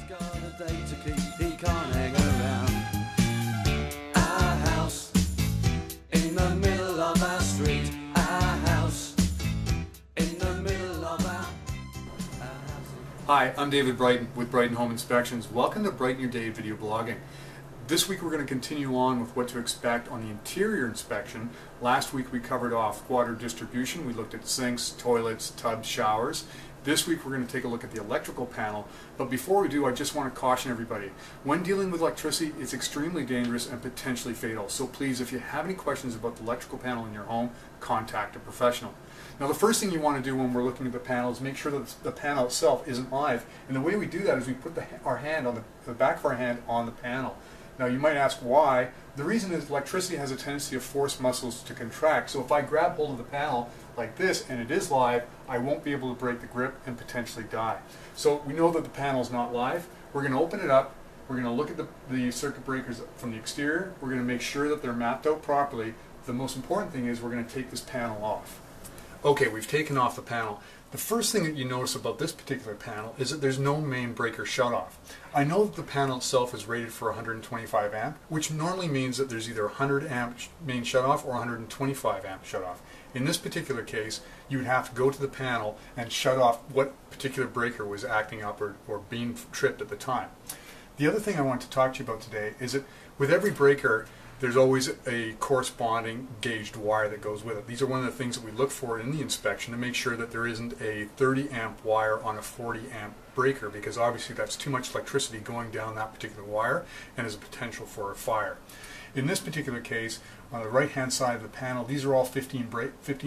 got a date to keep, he can't hang around. Our house in the middle of our street. Our house in the middle of our house. Hi, I'm David Brighton with Brighton Home Inspections. Welcome to Brighten Your Day video blogging. This week we're going to continue on with what to expect on the interior inspection. Last week we covered off water distribution. We looked at sinks, toilets, tubs, showers. This week we're going to take a look at the electrical panel. But before we do, I just want to caution everybody. When dealing with electricity, it's extremely dangerous and potentially fatal. So please, if you have any questions about the electrical panel in your home, contact a professional. Now the first thing you want to do when we're looking at the panel is make sure that the panel itself isn't live. And the way we do that is we put our hand on the back of our hand on the panel. Now you might ask why. The reason is electricity has a tendency to force muscles to contract. So if I grab hold of the panel like this and it is live, I won't be able to break the grip and potentially die. So we know that the panel is not live. We're going to open it up. We're going to look at the circuit breakers from the exterior. We're going to make sure that they're mapped out properly. The most important thing is we're going to take this panel off. Okay, we've taken off the panel. The first thing that you notice about this particular panel is that there's no main breaker shutoff. I know that the panel itself is rated for 125 amp, which normally means that there's either 100 amp main shutoff or 125 amp shutoff. In this particular case, you would have to go to the panel and shut off what particular breaker was acting up or being tripped at the time. The other thing I want to talk to you about today is that with every breaker, there's always a corresponding gauged wire that goes with it. These are one of the things that we look for in the inspection to make sure that there isn't a 30 amp wire on a 40 amp breaker, because obviously that's too much electricity going down that particular wire and is a potential for a fire. In this particular case, on the right hand side of the panel, these are all 15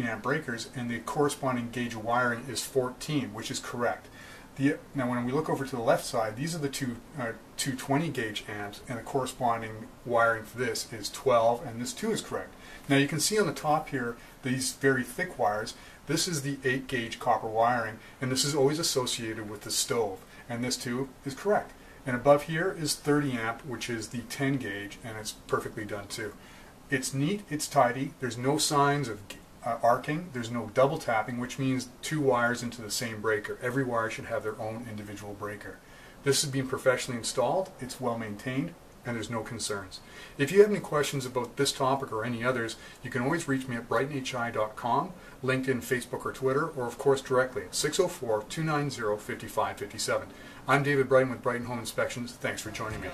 amp breakers, and the corresponding gauge of wiring is 14, which is correct. Now when we look over to the left side, these are the two 220 gauge amps, and the corresponding wiring for this is 12, and this too is correct. Now you can see on the top here these very thick wires. This is the 8 gauge copper wiring, and this is always associated with the stove, and this too is correct. And above here is 30 amp, which is the 10 gauge, and it's perfectly done too. It's neat, it's tidy, there's no signs of arcing, there's no double tapping, which means two wires into the same breaker. Every wire should have their own individual breaker. This has been professionally installed, it's well maintained, and there's no concerns. If you have any questions about this topic or any others, you can always reach me at brightonhi.com, LinkedIn, Facebook, or Twitter, or of course directly at 604-290-5557. I'm David Brighton with Brighton Home Inspections. Thanks for joining me.